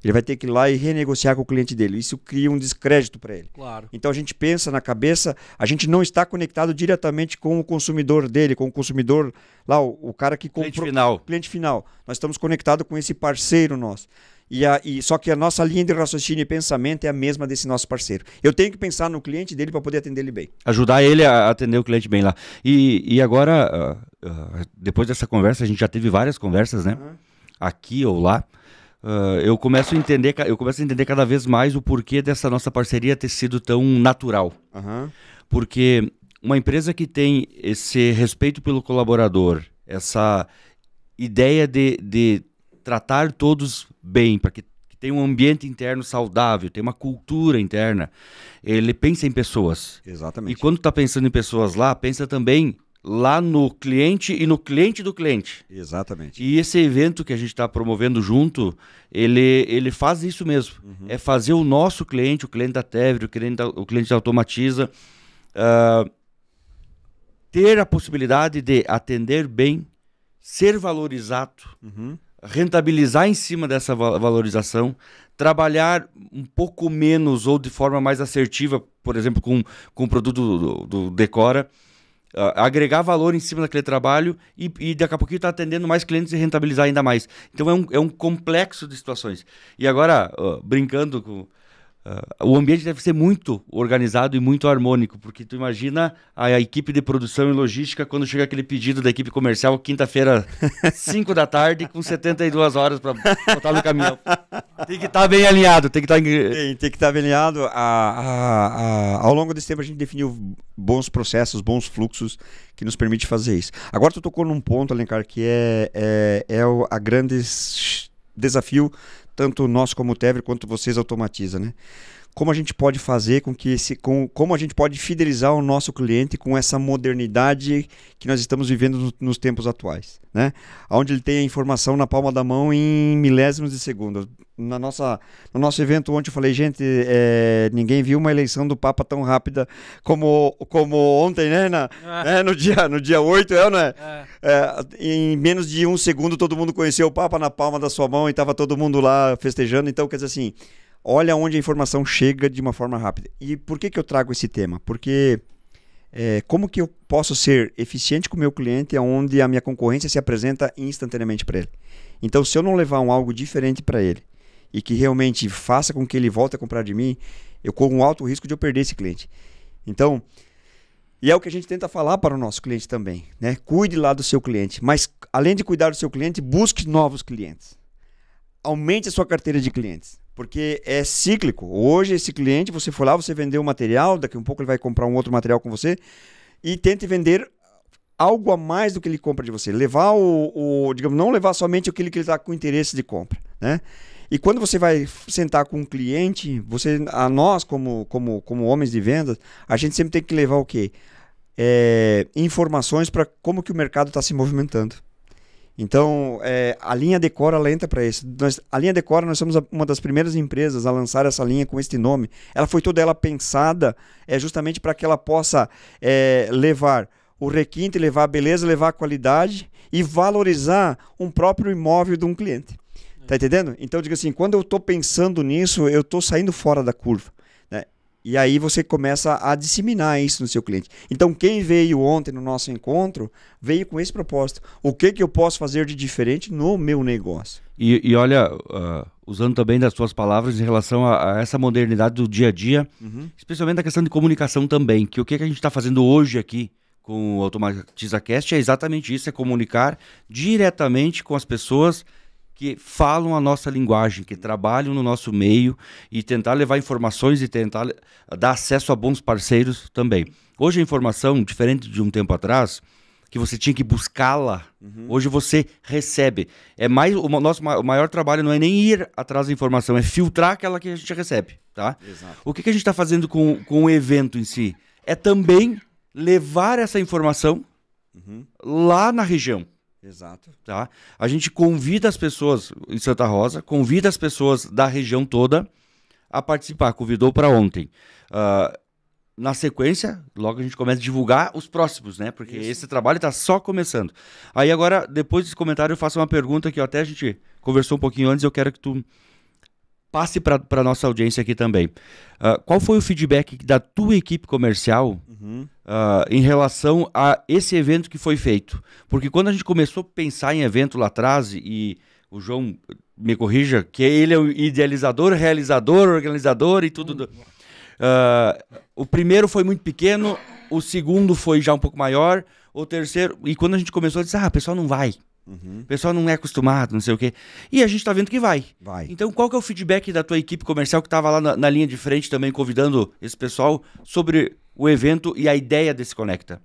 Ele vai ter que ir lá e renegociar com o cliente dele. Isso cria um descrédito para ele. Claro. Então a gente pensa na cabeça, a gente não está conectado diretamente com o consumidor dele, com o consumidor lá, o cara que comprou. Cliente final. Cliente final. Nós estamos conectados com esse parceiro nosso. Só que a nossa linha de raciocínio e pensamento é a mesma desse nosso parceiro. Eu tenho que pensar no cliente dele para poder atender ele bem. Ajudar ele a atender o cliente bem lá. E agora, depois dessa conversa, a gente já teve várias conversas, né? Aqui ou lá. Eu começo a entender cada vez mais o porquê dessa nossa parceria ter sido tão natural. Porque uma empresa que tem esse respeito pelo colaborador, essa ideia de tratar todos bem, para que tenha um ambiente interno saudável, tem uma cultura interna, ele pensa em pessoas. Exatamente. E quando está pensando em pessoas lá, pensa também lá no cliente e no cliente do cliente. Exatamente. E esse evento que a gente está promovendo junto, ele faz isso mesmo. É fazer o nosso cliente, o cliente da Tevry, o cliente da Automatiza, ter a possibilidade de atender bem, ser valorizado, rentabilizar em cima dessa valorização, trabalhar um pouco menos ou de forma mais assertiva, por exemplo, com o produto do Decora, agregar valor em cima daquele trabalho e daqui a pouquinho estar atendendo mais clientes e rentabilizar ainda mais. Então é um complexo de situações. E agora, brincando com... o ambiente deve ser muito organizado e muito harmônico, porque tu imagina a equipe de produção e logística quando chega aquele pedido da equipe comercial, quinta-feira, 5 da tarde, com 72 horas para botar no caminhão. Tem que estar bem alinhado, tem que estar bem alinhado. Ao longo desse tempo a gente definiu bons processos, bons fluxos que nos permite fazer isso. Agora tu tocou num ponto, Alencar, que é a grande desafio, tanto nós como o Tevry, quanto vocês Automatiza, né? Como a gente pode fazer como a gente pode fidelizar o nosso cliente com essa modernidade que nós estamos vivendo nos tempos atuais, né? Onde ele tem a informação na palma da mão em milésimos de segundo. No nosso evento ontem eu falei, gente, ninguém viu uma eleição do Papa tão rápida como ontem, né? No dia 8, né? Em menos de um segundo todo mundo conheceu o Papa na palma da sua mão e estava todo mundo lá festejando. Então, quer dizer assim, olha onde a informação chega de uma forma rápida. E por que eu trago esse tema? Porque como que eu posso ser eficiente com o meu cliente onde a minha concorrência se apresenta instantaneamente para ele? Então, se eu não levar algo diferente para ele e que realmente faça com que ele volte a comprar de mim, eu corro um alto risco de eu perder esse cliente. Então, e é o que a gente tenta falar para o nosso cliente também, né? Cuide lá do seu cliente, mas além de cuidar do seu cliente, busque novos clientes. Aumente a sua carteira de clientes. Porque é cíclico. Hoje esse cliente, você foi lá, você vendeu um material, daqui a um pouco ele vai comprar um outro material com você e tente vender algo a mais do que ele compra de você. Levar digamos, não levar somente aquilo que ele está com interesse de compra, né? E quando você vai sentar com um cliente, nós como homens de vendas, a gente sempre tem que levar o quê? Informações para como que o mercado está se movimentando. Então, a linha Decora ela entra para isso. A linha Decora, nós somos uma das primeiras empresas a lançar essa linha com este nome. Ela foi toda ela pensada justamente para que ela possa levar o requinte, levar a beleza, levar a qualidade e valorizar um próprio imóvel de um cliente. Tá entendendo? Então, eu digo assim, quando eu estou pensando nisso, eu estou saindo fora da curva, né? E aí você começa a disseminar isso no seu cliente. Então, quem veio ontem no nosso encontro, veio com esse propósito. O que eu posso fazer de diferente no meu negócio? E olha, usando também das suas palavras em relação a essa modernidade do dia a dia, especialmente na questão de comunicação também, que o que a gente está fazendo hoje aqui com o AutomatizaCast é exatamente isso, é comunicar diretamente com as pessoas que falam a nossa linguagem, que trabalham no nosso meio e tentar levar informações e tentar dar acesso a bons parceiros também. Hoje a informação, diferente de um tempo atrás, que você tinha que buscá-la, hoje você recebe. O nosso maior trabalho não é nem ir atrás da informação, é filtrar aquela que a gente recebe. Tá? Exato. O que a gente está fazendo com o evento em si? É também levar essa informação lá na região. Exato. Tá? A gente convida as pessoas em Santa Rosa, convida as pessoas da região toda a participar. Convidou para ontem. Na sequência, logo a gente começa a divulgar os próximos, né? Porque esse trabalho está só começando. Aí agora, depois desse comentário, eu faço uma pergunta que até a gente conversou um pouquinho antes, eu quero que tu passe para a nossa audiência aqui também. Qual foi o feedback da tua equipe comercial em relação a esse evento que foi feito? Porque quando a gente começou a pensar em evento lá atrás, e o João me corrija, que ele é o idealizador, realizador, organizador e tudo. O primeiro foi muito pequeno, o segundo foi já um pouco maior, o terceiro... E quando a gente começou, a dizer, o pessoal não vai. O pessoal não é acostumado, não sei o quê. E a gente está vendo que vai. Então, qual que é o feedback da tua equipe comercial que estava lá na linha de frente também, convidando esse pessoal sobre o evento e a ideia desse Conecta?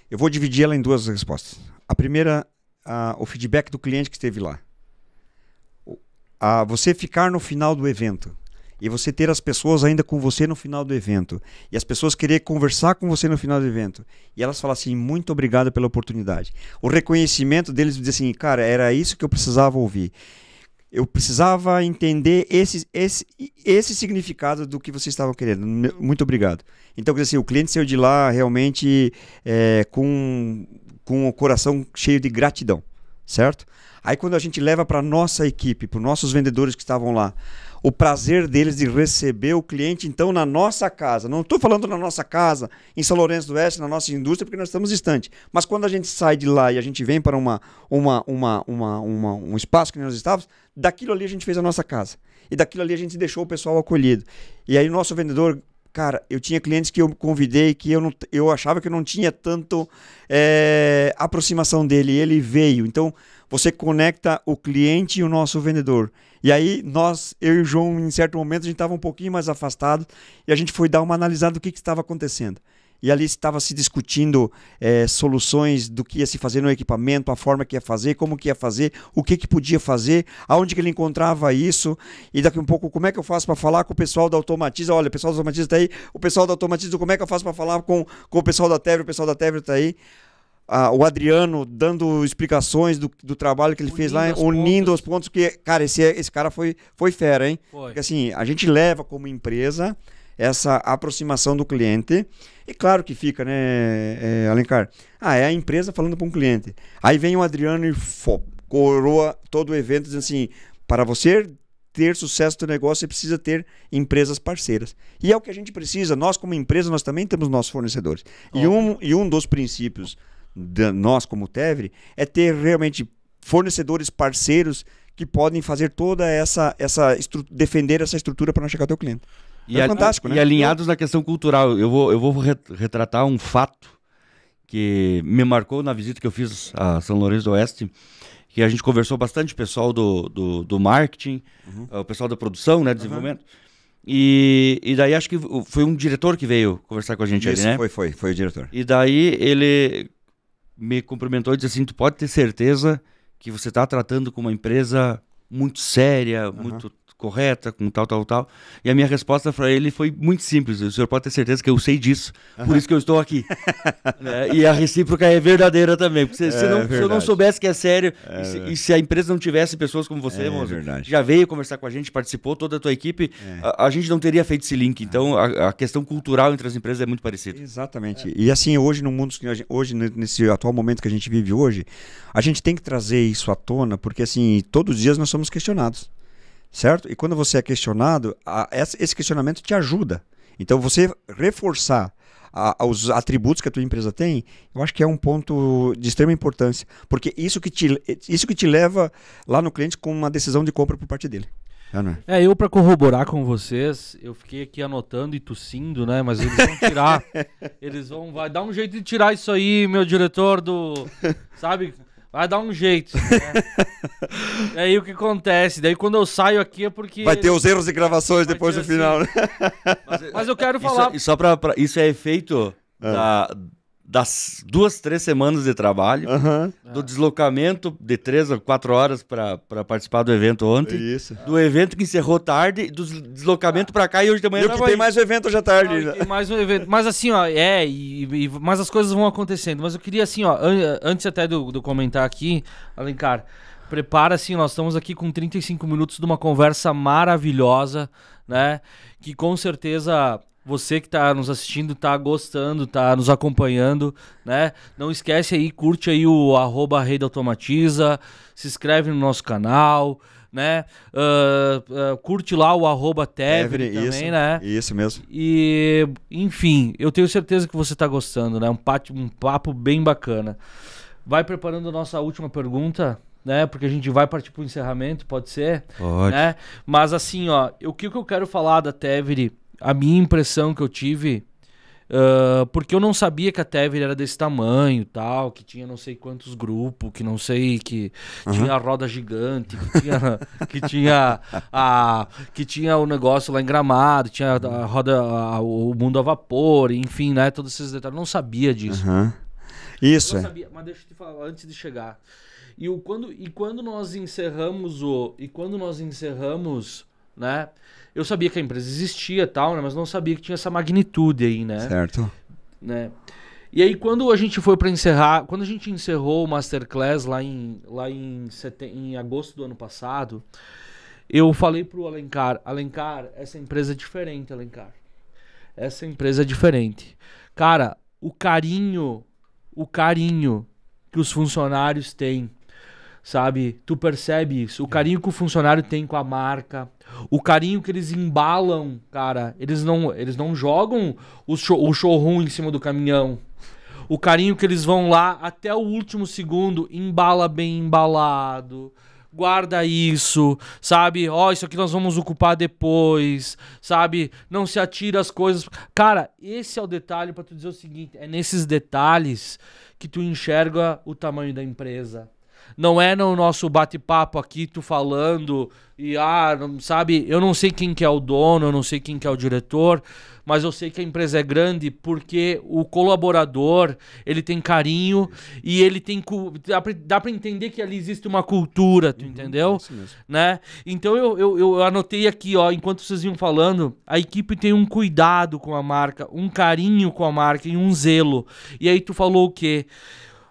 Eu vou dividir ela em duas respostas. A primeira, o feedback do cliente que esteve lá. Você ficar no final do evento e você ter as pessoas ainda com você no final do evento e as pessoas querer conversar com você no final do evento e elas falam assim, muito obrigado pela oportunidade. O reconhecimento deles dizer assim, cara, era isso que eu precisava ouvir. Eu precisava entender esse significado do que vocês estavam querendo. Muito obrigado. Então, quer dizer, o cliente saiu de lá realmente com o coração cheio de gratidão, certo? Aí quando a gente leva para a nossa equipe, para os nossos vendedores que estavam lá, o prazer deles de receber o cliente, então, na nossa casa. Não estou falando na nossa casa, em São Lourenço do Oeste, na nossa indústria, porque nós estamos distantes. Mas quando a gente sai de lá e a gente vem para um espaço que nós estávamos, daquilo ali a gente fez a nossa casa. E daquilo ali a gente deixou o pessoal acolhido. E aí o nosso vendedor... Cara, eu tinha clientes que eu convidei que eu achava que eu não tinha tanto aproximação dele. E ele veio. Então, você conecta o cliente e o nosso vendedor. E aí, eu e o João, em certo momento, a gente estava um pouquinho mais afastado e a gente foi dar uma analisada do que estava acontecendo. E ali estava se discutindo soluções do que ia se fazer no equipamento, a forma que ia fazer, como que ia fazer, o que podia fazer, aonde que ele encontrava isso, e daqui um pouco, como é que eu faço para falar com o pessoal da Automatiza? Olha, o pessoal da Automatiza está aí, o pessoal da Automatiza, como é que eu faço para falar com o pessoal da Tevre? O pessoal da Tevre está aí. O Adriano dando explicações do trabalho que ele fez lá, unindo os pontos, que, cara, esse cara foi fera, hein? Porque assim, a gente leva como empresa essa aproximação do cliente, e claro que fica, né, Alencar? É a empresa falando para um cliente. Aí vem o Adriano e coroa todo o evento, dizendo assim, para você ter sucesso no negócio, você precisa ter empresas parceiras. E é o que a gente precisa. Nós, como empresa, nós também temos nossos fornecedores. E um dos princípios de nós, como Tevre, é ter realmente fornecedores parceiros que podem fazer toda defender essa estrutura para não chegar até o cliente. É fantástico, né? E alinhados na questão cultural. Eu vou retratar um fato que me marcou na visita que eu fiz a São Lourenço do Oeste, que a gente conversou bastante, o pessoal do marketing, o pessoal da produção, né, desenvolvimento. E daí acho que foi um diretor que veio conversar com a gente. Isso, ali, né? Foi o diretor. E daí ele me cumprimentou e disse assim, tu pode ter certeza que você está tratando com uma empresa muito séria, muito correta, com tal. E a minha resposta para ele foi muito simples. O senhor pode ter certeza que eu sei disso, por isso que eu estou aqui. E a recíproca é verdadeira também. Porque se eu não soubesse que é sério, e se a empresa não tivesse pessoas como você, já veio conversar com a gente, participou, toda a tua equipe, a gente não teria feito esse link. Então, a questão cultural entre as empresas é muito parecida. Exatamente. E assim, hoje, no mundo, hoje, nesse atual momento que a gente vive hoje, a gente tem que trazer isso à tona, porque assim, todos os dias nós somos questionados. Certo? E quando você é questionado, esse questionamento te ajuda. Então, você reforçar os atributos que a tua empresa tem, eu acho que é um ponto de extrema importância, porque isso que te leva lá no cliente com uma decisão de compra por parte dele. Eu para corroborar com vocês, eu fiquei aqui anotando e tossindo, né? Mas eles vão tirar, vai dar um jeito de tirar isso aí, meu diretor sabe? Vai dar um jeito, né? E aí o que acontece? Daí quando eu saio aqui é porque... Vai ter os erros de gravações depois do final, né? Mas eu quero falar... Isso é efeito das 2, 3 semanas de trabalho, do deslocamento de 3 ou 4 horas para participar do evento ontem, do evento que encerrou tarde, do deslocamento para cá e hoje de manhã tem mais um evento hoje à tarde. Tem mais um evento. Mas assim, ó, mas as coisas vão acontecendo. Mas eu queria assim, ó, antes até do comentar aqui, Alencar, prepara assim, nós estamos aqui com 35 minutos de uma conversa maravilhosa, né? Que com certeza... Você que tá nos assistindo, tá gostando, tá nos acompanhando, né? Não esquece aí, curte aí o @Rei da Automatiza, se inscreve no nosso canal, né? Curte lá o @Tevere também, né? Isso mesmo. E, enfim, eu tenho certeza que você tá gostando, né? Um papo bem bacana. Vai preparando a nossa última pergunta, né? Porque a gente vai partir pro encerramento, pode ser? Pode. Né? Mas assim, ó, o que eu quero falar da Tevere... A minha impressão que eu tive, porque eu não sabia que a Tevere era desse tamanho, tal, que tinha não sei quantos grupos, que não sei, que tinha a roda gigante, que tinha o negócio lá em Gramado, tinha a roda, o mundo a vapor, enfim, né, todos esses detalhes. Eu não sabia disso. Isso. Eu não sabia, mas deixa eu te falar antes de chegar. E quando nós encerramos né? Eu sabia que a empresa existia e tal, né? Mas não sabia que tinha essa magnitude aí, né? Certo. Né? E aí quando a gente foi para encerrar, quando a gente encerrou o Masterclass lá em agosto do ano passado, eu falei pro Alencar, essa empresa é diferente, Alencar. Essa empresa é diferente. Cara, o carinho que os funcionários têm, sabe? Tu percebe isso? O carinho que o funcionário tem com a marca, o carinho que eles embalam, cara. Eles não jogam o showroom em cima do caminhão. O carinho que eles vão lá até o último segundo, embala bem embalado, guarda isso, sabe? Ó, isso aqui nós vamos ocupar depois, sabe? Não se atira as coisas. Cara, esse é o detalhe pra tu dizer o seguinte, é nesses detalhes que tu enxerga o tamanho da empresa. Não é no nosso bate-papo aqui, tu falando e, sabe, eu não sei quem que é o dono, eu não sei quem que é o diretor, mas eu sei que a empresa é grande porque o colaborador, ele tem carinho e ele tem... Dá pra entender que ali existe uma cultura, tu entendeu? Isso mesmo. Né? Então eu anotei aqui, ó, enquanto vocês iam falando, a equipe tem um cuidado com a marca, um carinho com a marca e um zelo. E aí tu falou o quê?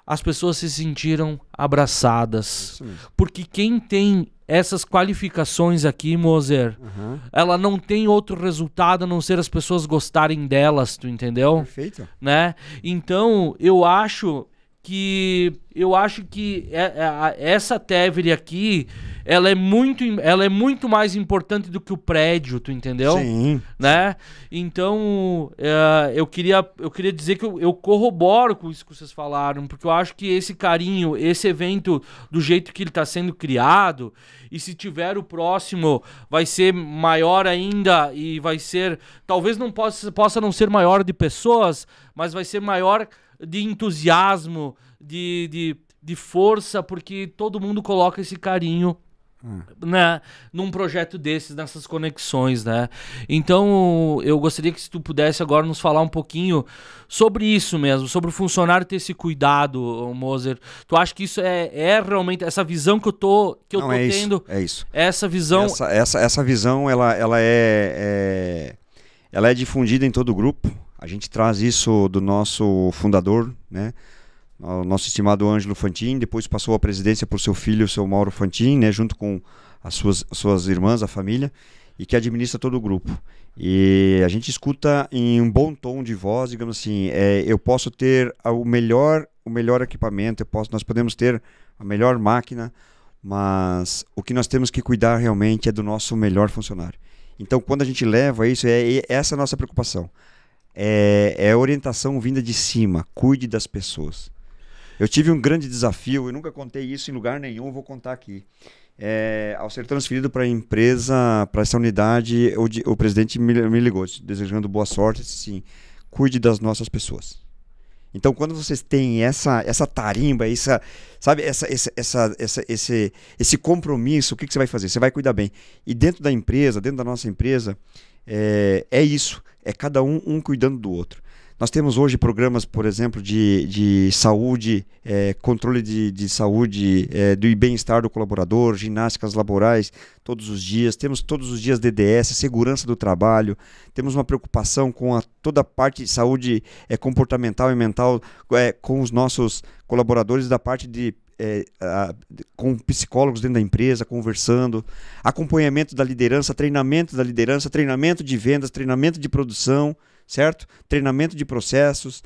As pessoas se sentiram abraçadas. Porque quem tem essas qualificações aqui, Moser, ela não tem outro resultado a não ser as pessoas gostarem delas, tu entendeu? Perfeito. Né? Então, eu acho que essa Tevere aqui, ela é muito mais importante do que o prédio, tu entendeu? Sim. Né? Então, eu queria dizer que eu corroboro com isso que vocês falaram, porque eu acho que esse carinho, esse evento, do jeito que ele está sendo criado, e se tiver o próximo, vai ser maior ainda, e vai ser, talvez não possa não ser maior de pessoas, mas vai ser maior de entusiasmo, de força, porque todo mundo coloca esse carinho, né, num projeto desses, nessas conexões, né? Então, eu gostaria que se tu pudesse agora nos falar um pouquinho sobre isso mesmo, sobre o funcionário ter esse cuidado, Moser. Tu acha que isso é realmente essa visão que eu tô tendo? É isso. Essa visão... Essa visão, ela é difundida em todo o grupo. A gente traz isso do nosso fundador, né? O nosso estimado Ângelo Fantin, depois passou a presidência por seu filho, o seu Mauro Fantin, né? Junto com as suas irmãs, a família, e que administra todo o grupo. E a gente escuta em um bom tom de voz, digamos assim, eu posso ter o melhor equipamento, nós podemos ter a melhor máquina, mas o que nós temos que cuidar realmente é do nosso melhor funcionário. Então, quando a gente leva isso, essa é a nossa preocupação. É a orientação vinda de cima. Cuide das pessoas. Eu tive um grande desafio, eu nunca contei isso em lugar nenhum, vou contar aqui. Ao ser transferido para a empresa, para essa unidade, o presidente me ligou, desejando boa sorte, assim, cuide das nossas pessoas. Então, quando vocês têm essa tarimba, sabe, esse compromisso, o que você vai fazer? Você vai cuidar bem. E dentro da empresa, dentro da nossa empresa, é isso. É cada um cuidando do outro. Nós temos hoje programas, por exemplo, de saúde, controle de saúde, do bem-estar do colaborador, ginásticas laborais todos os dias. Temos todos os dias DDS, segurança do trabalho. Temos uma preocupação com toda a parte de saúde comportamental e mental com os nossos colaboradores da parte com psicólogos dentro da empresa, conversando, acompanhamento da liderança, treinamento de vendas, treinamento de produção, certo? Treinamento de processos.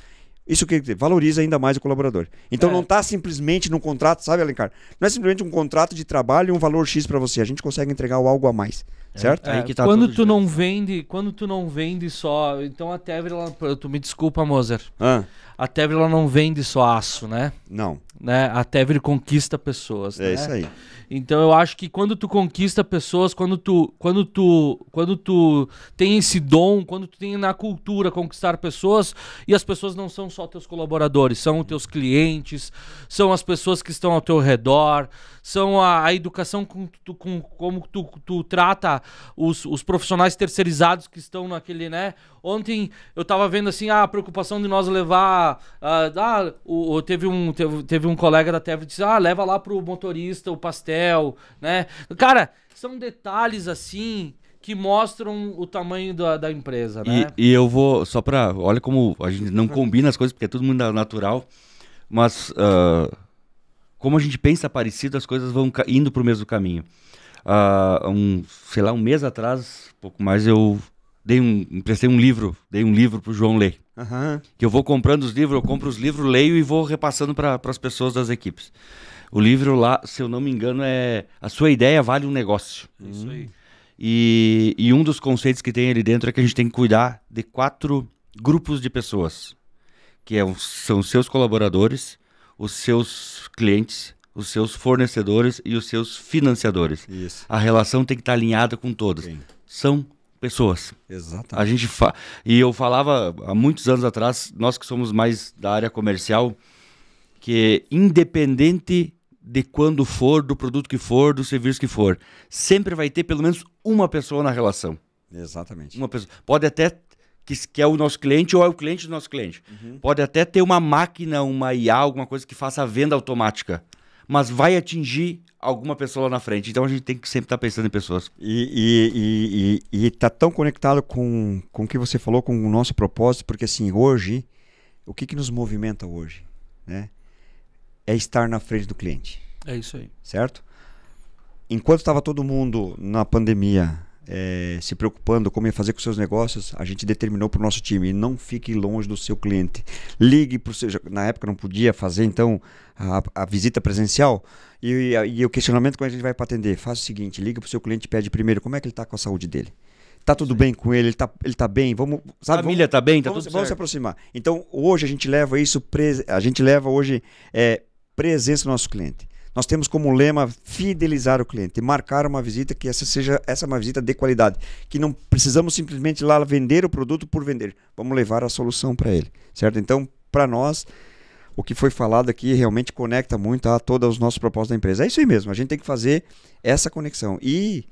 Isso que valoriza ainda mais o colaborador. Então não está simplesmente num contrato, sabe, Alencar? Não é simplesmente um contrato de trabalho e um valor X para você. A gente consegue entregar algo a mais, certo? Que tá quando tu não vende só... Então a Tevre, tu me desculpa, Moser. A Tevre, ela não vende só aço, né? Não. Né? A Tevre conquista pessoas. É isso aí. Então eu acho que quando tu conquista pessoas, quando tu tem esse dom, quando tu tem na cultura conquistar pessoas, e as pessoas não são só teus colaboradores, são os teus clientes, são as pessoas que estão ao teu redor, são a educação como tu trata os profissionais terceirizados que estão naquele, né? Ontem eu tava vendo assim, a preocupação de nós levar... teve um colega da Tevre que disse, leva lá pro motorista o pastel, né? Cara, são detalhes assim que mostram o tamanho da empresa, né? E eu vou, olha como a gente não combina as coisas, porque é tudo muito natural, mas como a gente pensa parecido, as coisas vão indo pro mesmo caminho. Um mês atrás, pouco mais, eu emprestei um livro, dei um livro pro João ler. Que eu vou comprando os livros, eu compro os livros, leio e vou repassando para as pessoas das equipes. O livro lá, se eu não me engano, A Sua Ideia Vale um Negócio. Isso aí. E um dos conceitos que tem ali dentro é que a gente tem que cuidar de 4 grupos de pessoas. Que são os seus colaboradores, os seus clientes, os seus fornecedores e os seus financiadores. Isso. A relação tem que estar alinhada com todos. Sim. São pessoas. Exatamente. E eu falava há muitos anos atrás, nós que somos mais da área comercial, que independente de quando for, do produto que for, do serviço que for, sempre vai ter pelo menos uma pessoa na relação. Exatamente. Uma pessoa. Pode até que é o nosso cliente ou é o cliente do nosso cliente. Pode até ter uma máquina, uma IA, alguma coisa que faça a venda automática, mas vai atingir alguma pessoa lá na frente. Então a gente tem que sempre estar pensando em pessoas. E tá tão conectado com o que você falou, com o nosso propósito, porque assim, hoje, o que nos movimenta hoje, né? É estar na frente do cliente. É isso aí. Certo? Enquanto estava todo mundo na pandemia se preocupando como ia fazer com seus negócios, a gente determinou para o nosso time, não fique longe do seu cliente. Ligue para o seu... Na época não podia fazer, então, a visita presencial. E o questionamento que a gente vai para atender, faça o seguinte, liga para o seu cliente e pede primeiro como é que ele está com a saúde dele. Tá tudo bem com ele? Ele tá bem? Vamos, sabe, família tá bem? Tá vamos, tudo vamos certo. se aproximar. Então, hoje a gente leva isso, presença no nosso cliente. Nós temos como lema fidelizar o cliente, marcar uma visita que essa uma visita de qualidade, que não precisamos simplesmente ir lá vender o produto por vender, vamos levar a solução para ele, certo? Então, para nós, o que foi falado aqui realmente conecta muito a todos os nossos propósitos da empresa. É isso aí mesmo, a gente tem que fazer essa conexão. E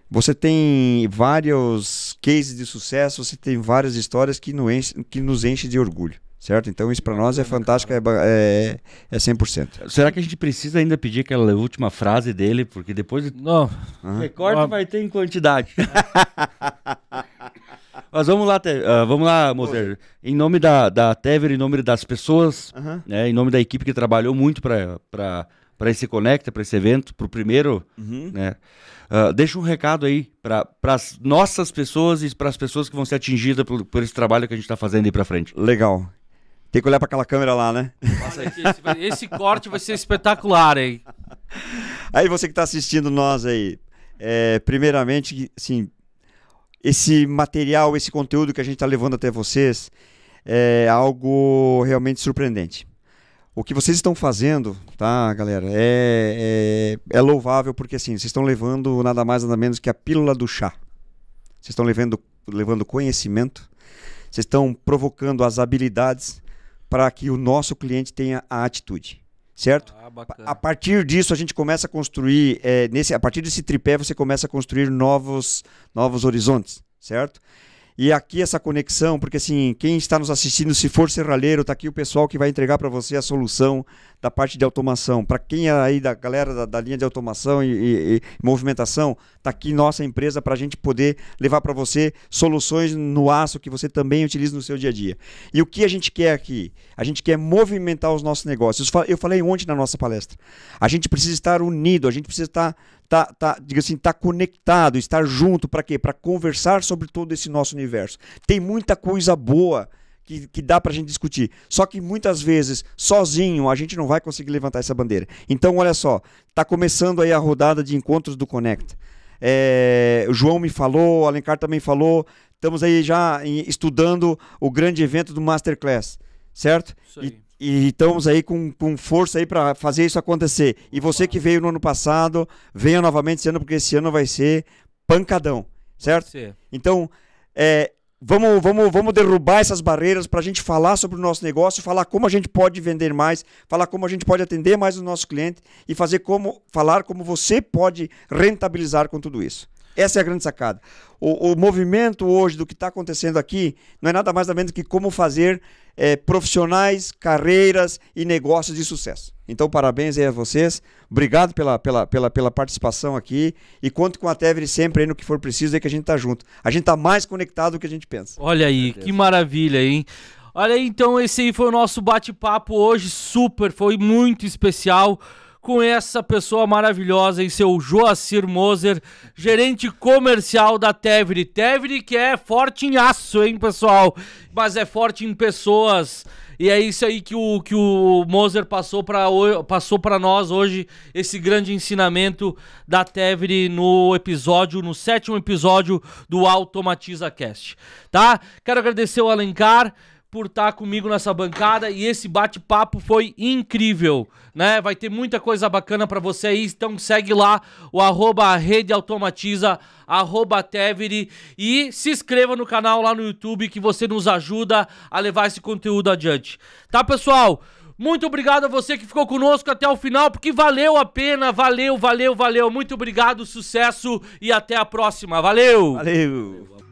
você tem vários cases de sucesso, você tem várias histórias que nos enchem de orgulho. Certo? Então isso para nós é fantástico, é 100%. Será que a gente precisa ainda pedir aquela última frase dele? Porque depois... Não. Recorte vai ter em quantidade. Mas vamos lá, Moser. Em nome da Tevre, em nome das pessoas, né, em nome da equipe que trabalhou muito para esse Conecta, para esse evento, para o primeiro, né? Deixa um recado aí para as nossas pessoas e para as pessoas que vão ser atingidas por esse trabalho que a gente está fazendo aí para frente. Legal. Tem que olhar para aquela câmera lá, né? Esse corte vai ser espetacular, hein? Aí você que está assistindo nós aí, primeiramente, sim, esse material, esse conteúdo que a gente está levando até vocês é algo realmente surpreendente. O que vocês estão fazendo, tá, galera, é louvável, porque assim, vocês estão levando nada mais nada menos que a pílula do chá. Vocês estão levando conhecimento, vocês estão provocando as habilidades para que o nosso cliente tenha a atitude, certo? A partir disso, a gente começa a construir, a partir desse tripé, você começa a construir novos horizontes, certo? E aqui essa conexão, porque assim, quem está nos assistindo, se for serralheiro, está aqui o pessoal que vai entregar para você a solução da parte de automação. Para quem é aí da galera da linha de automação e movimentação, está aqui nossa empresa para a gente poder levar para você soluções no aço que você também utiliza no seu dia a dia. E o que a gente quer aqui? A gente quer movimentar os nossos negócios. Eu falei ontem na nossa palestra. A gente precisa estar unido, a gente precisa diga assim, tá conectado, estar junto, para quê? Para conversar sobre todo esse nosso universo. Tem muita coisa boa que dá para a gente discutir, só que muitas vezes, sozinho, a gente não vai conseguir levantar essa bandeira. Então, olha só, tá começando aí a rodada de encontros do Conecta. O João me falou, o Alencar também falou, estamos aí já estudando o grande evento do Masterclass, certo? Isso aí. E estamos aí com força aí para fazer isso acontecer. E você que veio no ano passado, venha novamente esse ano, porque esse ano vai ser pancadão, certo? Então, vamos derrubar essas barreiras para a gente falar sobre o nosso negócio, falar como a gente pode vender mais, falar como a gente pode atender mais o nosso cliente e falar como você pode rentabilizar com tudo isso. Essa é a grande sacada. O movimento hoje do que está acontecendo aqui não é nada mais nada menos que como fazer profissionais, carreiras e negócios de sucesso. Então, parabéns aí a vocês. Obrigado pela participação aqui. E conto com a Tevere sempre aí no que for preciso, aí que a gente tá junto. A gente tá mais conectado do que a gente pensa. Olha aí, que maravilha, hein? Olha aí, então esse aí foi o nosso bate-papo hoje. Foi muito especial. Com essa pessoa maravilhosa e seu Joacir Moser, gerente comercial da Tevere. Tevere que é forte em aço, hein, pessoal? Mas é forte em pessoas. E é isso aí que o Moser passou para nós hoje, esse grande ensinamento da Tevere no 7º episódio do Automatiza Cast, tá? Quero agradecer o Alencar por estar comigo nessa bancada e esse bate-papo foi incrível, né? Vai ter muita coisa bacana para você aí, então segue lá o @redeautomatiza, @Tevere e se inscreva no canal lá no YouTube que você nos ajuda a levar esse conteúdo adiante. Tá, pessoal? Muito obrigado a você que ficou conosco até o final, porque valeu a pena, valeu. Muito obrigado, sucesso e até a próxima. Valeu! Valeu!